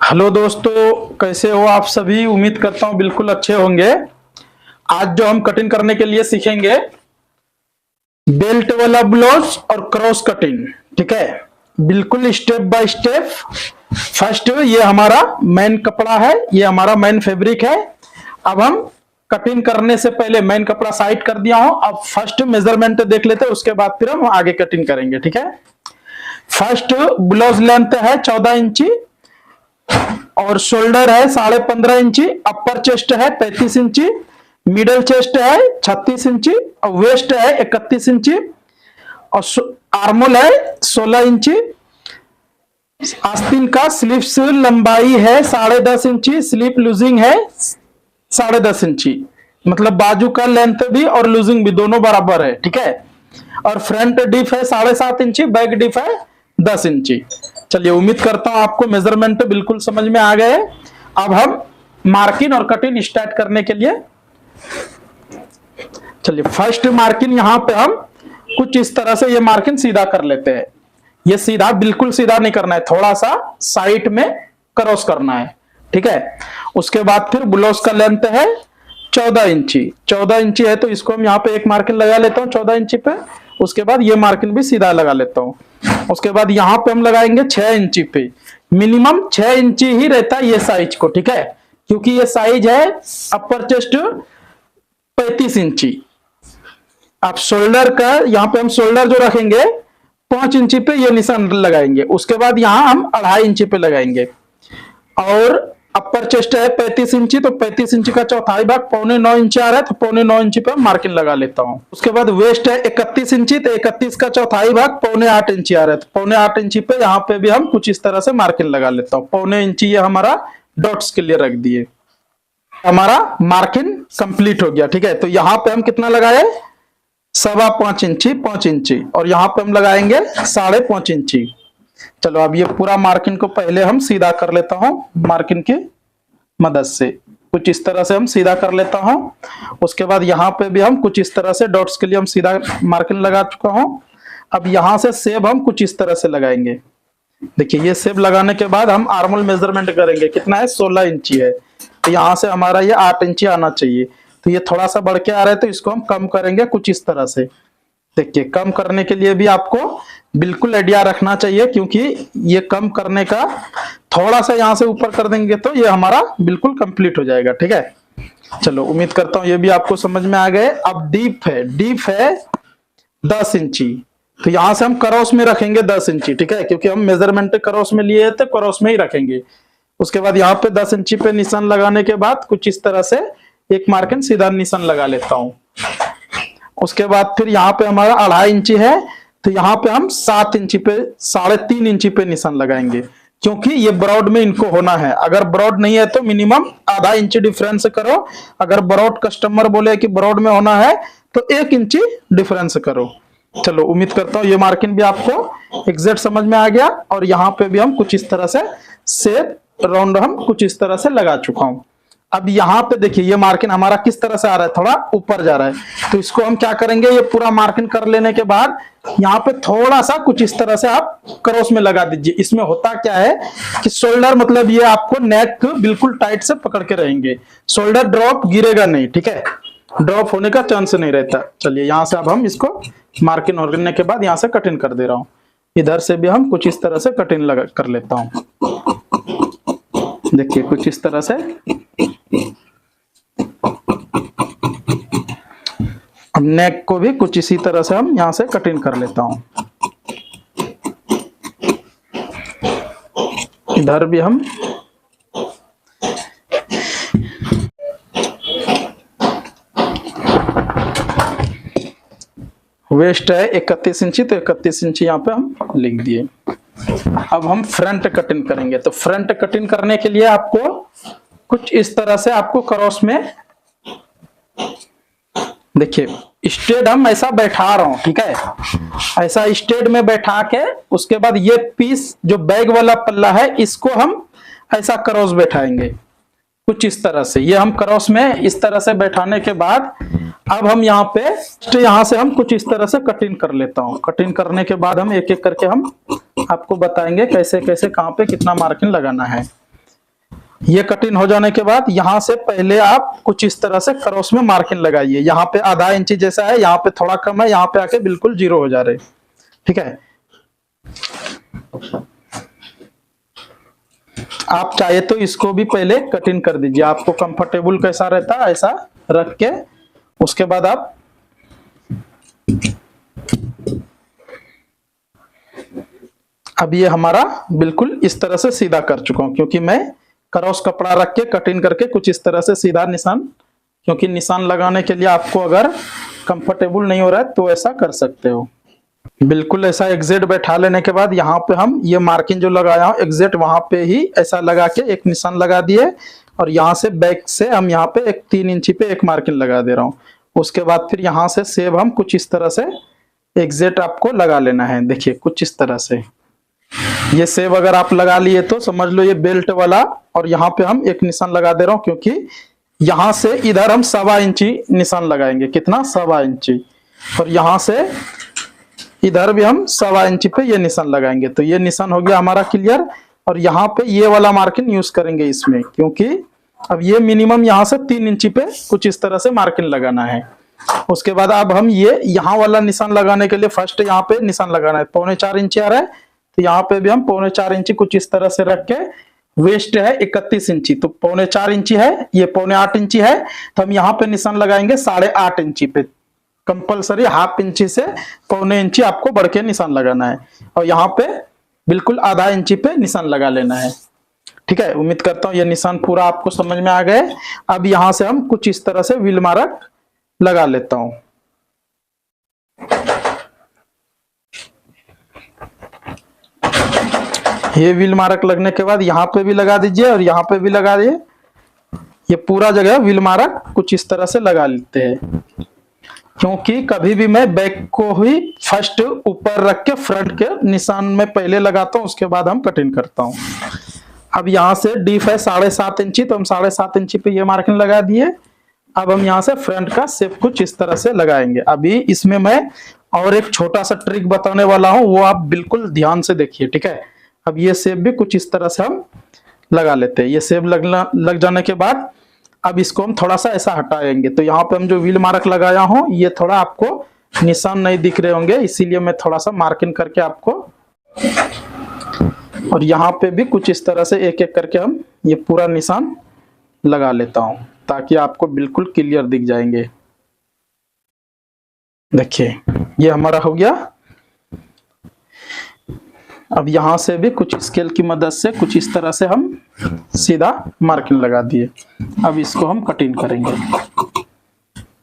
Hello दोस्तों, कैसे हो आप सभी। उम्मीद करता हूं बिल्कुल अच्छे होंगे। आज जो हम कटिंग करने के लिए सीखेंगे बेल्ट वाला ब्लाउज और क्रॉस कटिंग। ठीक है, बिल्कुल स्टेप बाय स्टेप। फर्स्ट ये हमारा मेन कपड़ा है, ये हमारा मेन फैब्रिक है। अब हम कटिंग करने से पहले मेन कपड़ा साइड कर दिया हूं। अब फर्स्ट मेजरमेंट देख लेते हैं, उसके बाद फिर हम आगे कटिंग करेंगे। ठीक है, फर्स्ट ब्लाउज लेंथ है 14 इंची और शोल्डर है 15.5 इंची, अपर चेस्ट है 35 इंची, मिडल चेस्ट है 36 इंची और वेस्ट है 31 इंची और आर्मोल है 16 इंची। आस्तीन का स्लीव्स लंबाई है 10.5 इंची, स्लीप लूजिंग है 10.5 इंची। मतलब बाजू का लेंथ भी और लूजिंग भी दोनों बराबर है। ठीक है, और फ्रंट डिप है 7.5 इंची, बैक डिप है 10 इंची। चलिए, उम्मीद करता हूं आपको मेजरमेंट बिल्कुल समझ में आ गए। अब हम मार्किंग और कटिंग स्टार्ट करने के लिए चलिए फर्स्ट मार्किंग यहां पे हम कुछ इस तरह से ये मार्किंग सीधा कर लेते हैं। ये सीधा बिल्कुल सीधा नहीं करना है, थोड़ा सा साइड में क्रॉस करना है। ठीक है, उसके बाद फिर ब्लाउज का लेंथ है 14 इंची। 14 इंची है तो इसको हम यहाँ पे एक मार्किंग लगा लेता हूँ 14 इंची पे। उसके बाद ये मार्किंग भी सीधा लगा लेता हूँ। उसके बाद यहाँ पे हम लगाएंगे 6 इंची पे। मिनिमम 6 इंची ही रहता है ये साइज को। ठीक है, क्योंकि ये साइज है अपर चेस्ट 35 इंची। अब शोल्डर का यहाँ पे हम शोल्डर जो रखेंगे 5 इंची पे ये निशान लगाएंगे। उसके बाद यहाँ हम 2.5 इंची पे लगाएंगे। और अपर चेस्ट है 35 इंची, तो 35 इंची का चौथाई भाग 8.25 इंची आ रहा है, तो 8.25 इंची पे मार्किंग लगा लेता हूँ। उसके बाद वेस्ट है 31 इंची, तो 31 का चौथाई भाग 7.25 इंची आ रहा है, तो 7.25 इंची पे यहाँ पे भी हम कुछ इस तरह से मार्किंग लगा लेता हूँ। 7.25 इंची ये हमारा डॉट्स के लिए रख दिए। हमारा मार्किंग कंप्लीट हो गया। ठीक है, तो यहाँ पे हम कितना लगाए 5.25 इंची, 5 इंची, और यहाँ पे हम लगाएंगे 5.5 इंची। चलो, अब ये पूरा मार्किंग को पहले हम सीधा कर लेता हूं मार्किंग की मदद से। कुछ इस तरह से हम सीधा कर लेता हूं। उसके बाद यहाँ पे भी हम कुछ इस तरह से डॉट्स के लिए हम सीधा मार्किंग लगा चुका हूं। अब यहाँ से सेब हम कुछ इस तरह से लगाएंगे। देखिए, ये सेब लगाने के बाद हम आर्मोल मेजरमेंट करेंगे। कितना है 16 इंची है, तो यहाँ से हमारा ये 8 इंची आना चाहिए। तो ये थोड़ा सा बढ़ के आ रहा है, तो इसको हम कम करेंगे कुछ इस तरह से। देखिए, कम करने के लिए भी आपको बिल्कुल आइडिया रखना चाहिए, क्योंकि ये कम करने का थोड़ा सा यहाँ से ऊपर कर देंगे तो ये हमारा बिल्कुल कंप्लीट हो जाएगा। ठीक है, चलो, उम्मीद करता हूँ ये भी आपको समझ में आ गए। अब डीप है 10 इंची, तो यहाँ से हम क्रॉस में रखेंगे 10 इंची। ठीक है, क्योंकि हम मेजरमेंट क्रॉस में लिए थे, क्रॉस में ही रखेंगे। उसके बाद यहाँ पे 10 इंची पे निशान लगाने के बाद कुछ इस तरह से एक मार्किंग सीधा निशान लगा लेता हूँ। उसके बाद फिर यहाँ पे हमारा 2.5 इंची है, तो यहाँ पे हम 7 इंची पे 3.5 इंची पे निशान लगाएंगे, क्योंकि ये ब्रॉड में इनको होना है। अगर ब्रॉड नहीं है तो मिनिमम आधा इंची डिफरेंस करो। अगर ब्रॉड कस्टमर बोले कि ब्रॉड में होना है तो 1 इंची डिफरेंस करो। चलो, उम्मीद करता हूँ ये मार्किंग भी आपको एग्जैक्ट समझ में आ गया। और यहाँ पे भी हम कुछ इस तरह से शेप राउंड हम कुछ इस तरह से लगा चुका हूँ। अब यहाँ पे देखिए, ये मार्किंग हमारा किस तरह से आ रहा है, थोड़ा ऊपर जा रहा है। तो इसको हम क्या करेंगे, ये पूरा मार्किंग कर लेने के बाद यहाँ पे थोड़ा सा कुछ इस तरह से आप क्रॉस में लगा दीजिए। इसमें होता क्या है कि शोल्डर, मतलब ये आपको नेक बिल्कुल टाइट से पकड़ के रहेंगे। शोल्डर ड्रॉप गिरेगा नहीं। ठीक है, ड्रॉप होने का चांस नहीं रहता। चलिए, यहाँ से अब हम इसको मार्किंग करने के बाद यहाँ से कटिंग कर दे रहा हूँ। इधर से भी हम कुछ इस तरह से कटिंग लगा कर लेता हूँ। देखिए, कुछ इस तरह से। अब नेक को भी कुछ इसी तरह से हम यहां से कटिंग कर लेता हूं। इधर भी हम वेस्ट है 31 इंची, तो 31 इंची यहाँ पे हम लिख दिए। अब हम फ्रंट कटिंग करेंगे। तो फ्रंट कटिंग करने के लिए आपको कुछ इस तरह से आपको क्रॉस में, देखिए, स्टेड हम ऐसा बैठा रहा हूं। ठीक है, ऐसा स्टेड में बैठा के उसके बाद ये पीस जो बैग वाला पल्ला है इसको हम ऐसा क्रॉस बैठाएंगे कुछ इस तरह से। ये हम क्रॉस में इस तरह से बैठाने के बाद अब हम यहाँ पे यहाँ से हम कुछ इस तरह से कटिंग कर लेता हूँ। कटिंग करने के बाद हम एक एक करके हम आपको बताएंगे कैसे कैसे कहाँ पे कितना मार्किंग लगाना है। ये कटिंग हो जाने के बाद यहाँ से पहले आप कुछ इस तरह से क्रॉस में मार्किंग लगाइए। यहाँ पे आधा इंची जैसा है, यहाँ पे थोड़ा कम है, यहाँ पे आके बिल्कुल 0 हो जा रहे। ठीक है, आप चाहे तो इसको भी पहले कटिंग कर दीजिए, आपको कंफर्टेबल कैसा रहता है ऐसा रख के। उसके बाद आप अब ये हमारा बिल्कुल इस तरह से सीधा कर चुका हूं, क्योंकि मैं क्रॉस कपड़ा रख के कटिंग करके कुछ इस तरह से सीधा निशान, क्योंकि निशान लगाने के लिए आपको अगर कंफर्टेबल नहीं हो रहा है तो ऐसा कर सकते हो। बिल्कुल ऐसा एग्जैक्ट बैठा लेने के बाद यहाँ पे हम ये मार्किंग जो लगाया हूँ एग्जैक्ट वहां पे ही ऐसा लगा के एक निशान लगा दिए, और यहाँ से बैक से हम यहाँ पे एक 3 इंची पे एक मार्किंग लगा दे रहा हूँ। उसके बाद फिर यहाँ से सेब हम कुछ इस तरह से एग्जैक्ट आपको लगा लेना है। देखिए कुछ इस तरह से ये सेब अगर आप लगा लिए तो समझ लो ये बेल्ट वाला, और यहाँ पे हम एक निशान लगा दे रहा हूँ, क्योंकि यहाँ से इधर हम 1.25 इंची निशान लगाएंगे। कितना? 1.25 इंची। और यहाँ से इधर भी हम 1.25 इंची पे ये निशान लगाएंगे। तो ये निशान हो गया हमारा क्लियर। और यहाँ पे ये वाला मार्किंग यूज करेंगे इसमें, क्योंकि अब ये मिनिमम यहाँ से 3 इंची पे कुछ इस तरह से मार्किंग लगाना है। उसके बाद अब हम ये यहाँ वाला निशान लगाने के लिए फर्स्ट यहाँ पे निशान लगाना है। 4.25 इंची आ रहा है, तो यहाँ पे भी हम 4.25 इंची कुछ इस तरह से रख के, वेस्ट है 31 इंची, तो 4.25 इंची है, ये 4.8 इंची है, तो हम यहाँ पे निशान लगाएंगे 8.5 इंची पे। कंपलसरी 1/2 इंची से 1.25 इंची आपको बढ़ के निशान लगाना है, और यहाँ पे बिल्कुल आधा इंची पे निशान लगा लेना है। ठीक है, उम्मीद करता हूँ ये निशान पूरा आपको समझ में आ गए। अब यहाँ से हम कुछ इस तरह से व्हील मार्क लगा लेता हूं। ये व्हील मार्क लगने के बाद यहाँ पे भी लगा दीजिए और यहाँ पे भी लगा दिए। ये पूरा जगह व्हील मार्क कुछ इस तरह से लगा लेते हैं, क्योंकि कभी भी मैं बैक को ही फर्स्ट ऊपर रख के फ्रंट के निशान में पहले लगाता हूं, उसके बाद हम कटिंग करता हूं। अब यहाँ से डीप है 7.5 इंची, तो हम 7.5 इंची पे ये मार्किंग लगा दिए। अब हम यहाँ से फ्रंट का शेप कुछ इस तरह से लगाएंगे। अभी इसमें मैं और एक छोटा सा ट्रिक बताने वाला हूं, वो आप बिल्कुल ध्यान से देखिए। ठीक है, अब ये शेप भी कुछ इस तरह से हम लगा लेते हैं। ये शेप लग जाने के बाद अब इसको हम थोड़ा सा ऐसा हटाएंगे। तो यहाँ पे हम जो व्हील मार्क लगाया हूं, ये थोड़ा आपको निशान नहीं दिख रहे होंगे, इसीलिए मैं थोड़ा सा मार्किंग करके आपको, और यहाँ पे भी कुछ इस तरह से एक एक करके हम ये पूरा निशान लगा लेता हूं, ताकि आपको बिल्कुल क्लियर दिख जाएंगे। देखिए ये हमारा हो गया। अब यहां से भी कुछ स्केल की मदद से कुछ इस तरह से हम सीधा मार्किंग लगा दिए। अब इसको हम कटिंग करेंगे।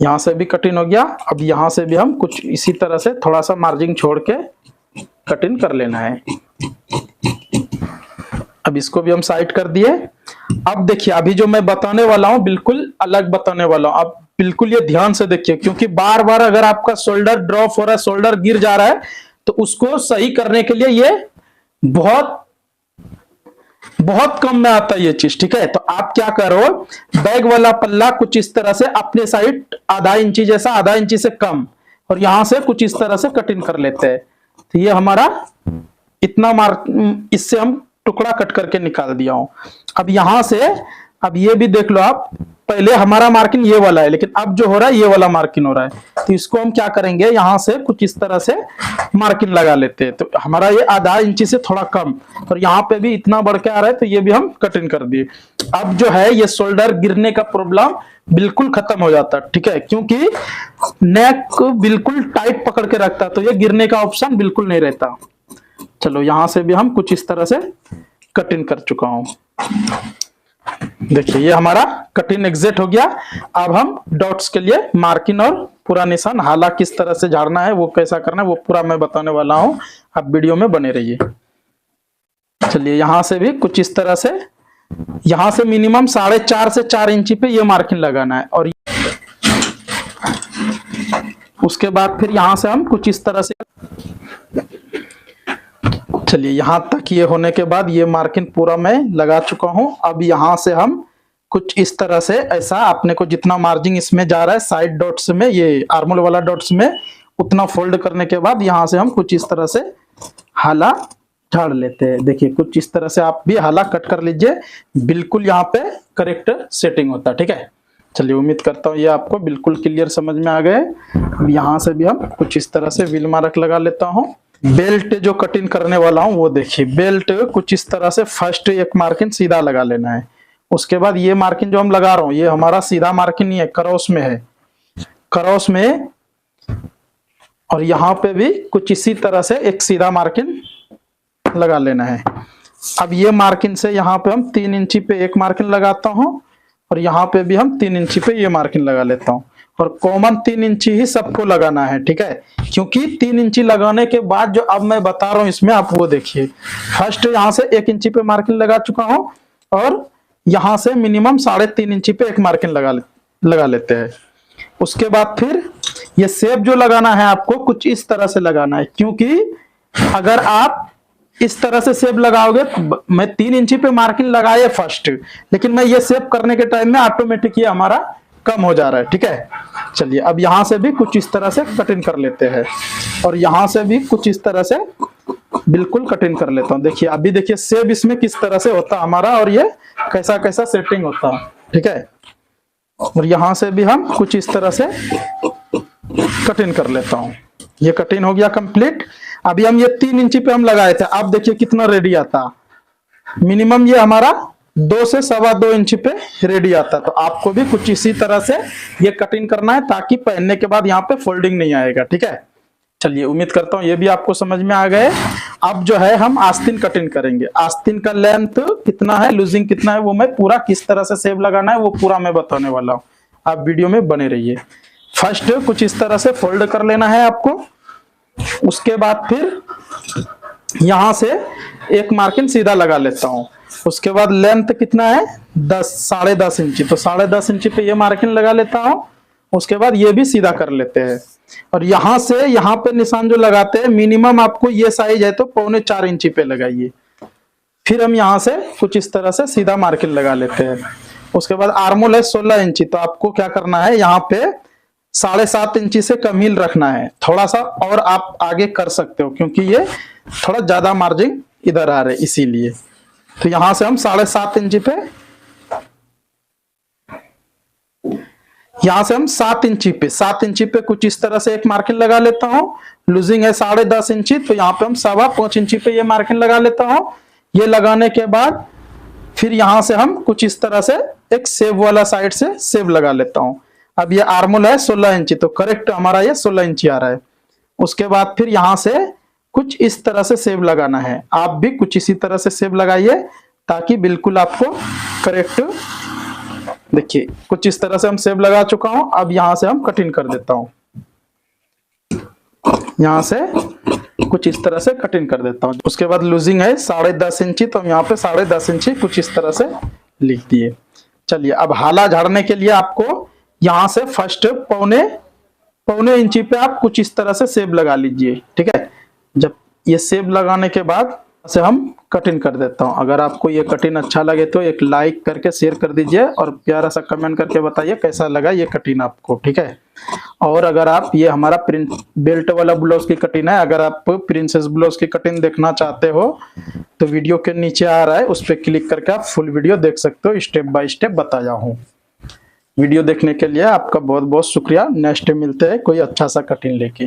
यहां से भी कटिंग हो गया। अब यहां से भी हम कुछ इसी तरह से थोड़ा सा मार्जिन छोड़ के कटिंग कर लेना है। अब इसको भी हम साइड कर दिए। अब देखिए अभी जो मैं बताने वाला हूं बिल्कुल अलग बताने वाला हूं। अब बिल्कुल ये ध्यान से देखिए, क्योंकि बार बार अगर आपका शोल्डर ड्रॉप हो रहा है, शोल्डर गिर जा रहा है, तो उसको सही करने के लिए ये बहुत कम में आता है ये चीज। ठीक है, तो आप क्या करो, बैग वाला पल्ला कुछ इस तरह से अपने साइड आधा इंची जैसा, आधा इंची से कम, और यहां से कुछ इस तरह से कटिंग कर लेते हैं। तो ये हमारा इतना इससे हम टुकड़ा कट करके निकाल दिया हूं। अब यहां से अब ये भी देख लो आप, पहले हमारा मार्किंग ये वाला है, लेकिन अब जो हो रहा है ये वाला मार्किंग हो रहा है। तो इसको हम क्या करेंगे, यहां से कुछ इस तरह से मार्किंग लगा लेते हैं। तो हमारा ये आधा इंची से थोड़ा कम, और यहाँ पे भी इतना बढ़ के आ रहा है, तो ये भी हम कटिंग कर दिए। अब जो है ये शोल्डर गिरने का प्रॉब्लम बिल्कुल खत्म हो जाता है। ठीक है, क्योंकि नेक बिल्कुल टाइट पकड़ के रखता है, तो ये गिरने का ऑप्शन बिल्कुल नहीं रहता। चलो यहां से भी हम कुछ इस तरह से कटिंग कर चुका हूं। देखिए ये हमारा कटिंग एग्जैक्ट हो गया। अब हम डॉट्स के लिए मार्किंग और पूरा निशान हाला किस तरह से झाड़ना है, वो कैसा करना है, वो पूरा मैं बताने वाला हूं। आप वीडियो में बने रहिए। चलिए यहां से भी कुछ इस तरह से, यहां से मिनिमम 4.5 से 4 इंची पे ये मार्किंग लगाना है, और उसके बाद फिर यहां से हम कुछ इस तरह से, चलिए यहां तक ये होने के बाद ये मार्किंग पूरा मैं लगा चुका हूं। अब यहां से हम कुछ इस तरह से ऐसा, अपने को जितना मार्जिन इसमें जा रहा है साइड डॉट्स में, ये आर्मोल वाला डॉट्स में, उतना फोल्ड करने के बाद यहां से हम कुछ इस तरह से हाला झाड़ लेते हैं। देखिए कुछ इस तरह से आप भी हाला कट कर लीजिए, बिल्कुल यहाँ पे करेक्ट सेटिंग होता है। ठीक है, चलिए उम्मीद करता हूँ ये आपको बिल्कुल क्लियर समझ में आ गए। अब यहाँ से भी हम कुछ इस तरह से व्हील मार्क लगा लेता हूँ। बेल्ट जो कटिंग करने वाला हूँ वो देखिए, बेल्ट कुछ इस तरह से फर्स्ट एक मार्किंग सीधा लगा लेना है। उसके बाद ये मार्किंग जो हम लगा रहा हूँ ये हमारा सीधा मार्किंग नहीं है, क्रॉस में है, क्रॉस में। और यहाँ पे भी कुछ इसी तरह से एक सीधा मार्किंग लगा लेना है। अब ये मार्किंग से यहाँ पे हम 3 इंची पे एक मार्किंग लगाता हूँ और यहाँ पे भी हम 3 इंची पे ये मार्किंग लगा लेता हूँ। और कॉमन 3 इंची ही सबको लगाना है। ठीक है, क्योंकि 3 इंची लगाने के बाद जो अब मैं बता रहा हूँ इसमें आप वो देखिए, फर्स्ट यहाँ से 1 इंची पे मार्किंग लगा चुका हूँ और यहाँ से मिनिमम 3.5 इंची पे एक मार्किंग लगा लेते हैं। उसके बाद फिर ये शेप जो लगाना है आपको कुछ इस तरह से लगाना है, क्योंकि अगर आप इस तरह से शेप लगाओगे, मैं 3 इंची पे मार्किंग लगाए फर्स्ट, लेकिन मैं ये शेप करने के टाइम में ऑटोमेटिक ये हमारा कम हो जा रहा है। ठीक है, चलिए अब यहां से भी कुछ इस तरह से कटिंग कर लेते हैं और यहां से भी कुछ इस तरह से बिल्कुल कटिंग कर लेता हूं। देखिए अभी देखिए शेप इसमें किस तरह से होता हमारा और ये कैसा कैसा सेटिंग होता है। ठीक है, और यहां से भी हम कुछ इस तरह से कटिंग कर लेता हूं। ये कटिंग हो गया कंप्लीट। अभी हम ये 3 इंची पे हम लगाए थे, अब देखिए कितना रेडी आता, मिनिमम ये हमारा 2 से 2.25 इंची पे रेडी आता। तो आपको भी कुछ इसी तरह से ये कटिंग करना है ताकि पहनने के बाद यहाँ पे फोल्डिंग नहीं आएगा। ठीक है, चलिए उम्मीद करता हूँ ये भी आपको समझ में आ गए। अब जो है हम आस्तीन कटिंग करेंगे। आस्तीन का लेंथ कितना है, लूजिंग कितना है, वो मैं पूरा किस तरह से सेव लगाना है वो पूरा मैं बताने वाला हूँ, आप वीडियो में बने रहिए। फर्स्ट कुछ इस तरह से फोल्ड कर लेना है आपको। उसके बाद फिर यहां से एक मार्किंग सीधा लगा लेता हूं। उसके बाद लेंथ कितना है 10.5 इंची, तो 10.5 इंची पे ये मार्किंग लगा लेता हूं। उसके बाद ये भी सीधा कर लेते हैं और यहां से यहां पे निशान जो लगाते हैं मिनिमम आपको ये साइज है तो 3.25 इंची पे लगाइए। फिर हम यहां से कुछ इस तरह से सीधा मार्किंग लगा लेते हैं। उसके बाद आर्मोल है 16 इंची, तो आपको क्या करना है यहाँ पे 7.5 इंची से कम ही रखना है। थोड़ा सा और आप आगे कर सकते हो क्योंकि ये थोड़ा ज्यादा मार्जिन इधर आ रहे इसीलिए। तो यहां से हम 7.5 इंची पे, यहां से हम 7 इंची पे कुछ इस तरह से एक मार्किंग लगा लेता हूं। लूजिंग है 10.5 इंची, तो यहाँ पे हम 5.25 इंची पे ये मार्किंग लगा लेता हूं। ये लगाने के बाद फिर यहां से हम कुछ इस तरह से एक सेव वाला साइड से सेव लगा लेता हूं। अब ये आर्मोल है 16 इंची, तो करेक्ट हमारा ये 16 इंची आ रहा है। उसके बाद फिर यहां से कुछ इस तरह से सेव लगाना है। आप भी कुछ इसी तरह से सेव लगाइए ताकि बिल्कुल आपको करेक्ट। देखिए कुछ इस तरह से हम सेव लगा चुका हूं। अब यहां से हम कटिंग कर देता हूं, यहां से कुछ इस तरह से कटिंग कर देता हूं। उसके बाद लूजिंग है 10.5 इंची, तो हम यहाँ पे 10.5 इंची कुछ इस तरह से लिख दिए। चलिए अब हाला झाड़ने के लिए आपको यहां से फर्स्ट पौने इंची पे आप कुछ इस तरह से सेब लगा लीजिए। ठीक है, जब ये सेब लगाने के बाद से हम कटिंग कर देता हूं। अगर आपको ये कटिंग अच्छा लगे तो एक लाइक करके शेयर कर दीजिए और प्यारा सा कमेंट करके बताइए कैसा लगा ये कटिंग आपको। ठीक है, और अगर आप ये हमारा प्रिंट बेल्ट वाला ब्लाउज की कटिंग है, अगर आप प्रिंसेस ब्लाउज की कटिंग देखना चाहते हो तो वीडियो के नीचे आ रहा है, उस पर क्लिक करके आप फुल वीडियो देख सकते हो। स्टेप बाय स्टेप बताया हूँ। वीडियो देखने के लिए आपका बहुत बहुत शुक्रिया। नेक्स्ट मिलते हैं कोई अच्छा सा कटिंग लेके।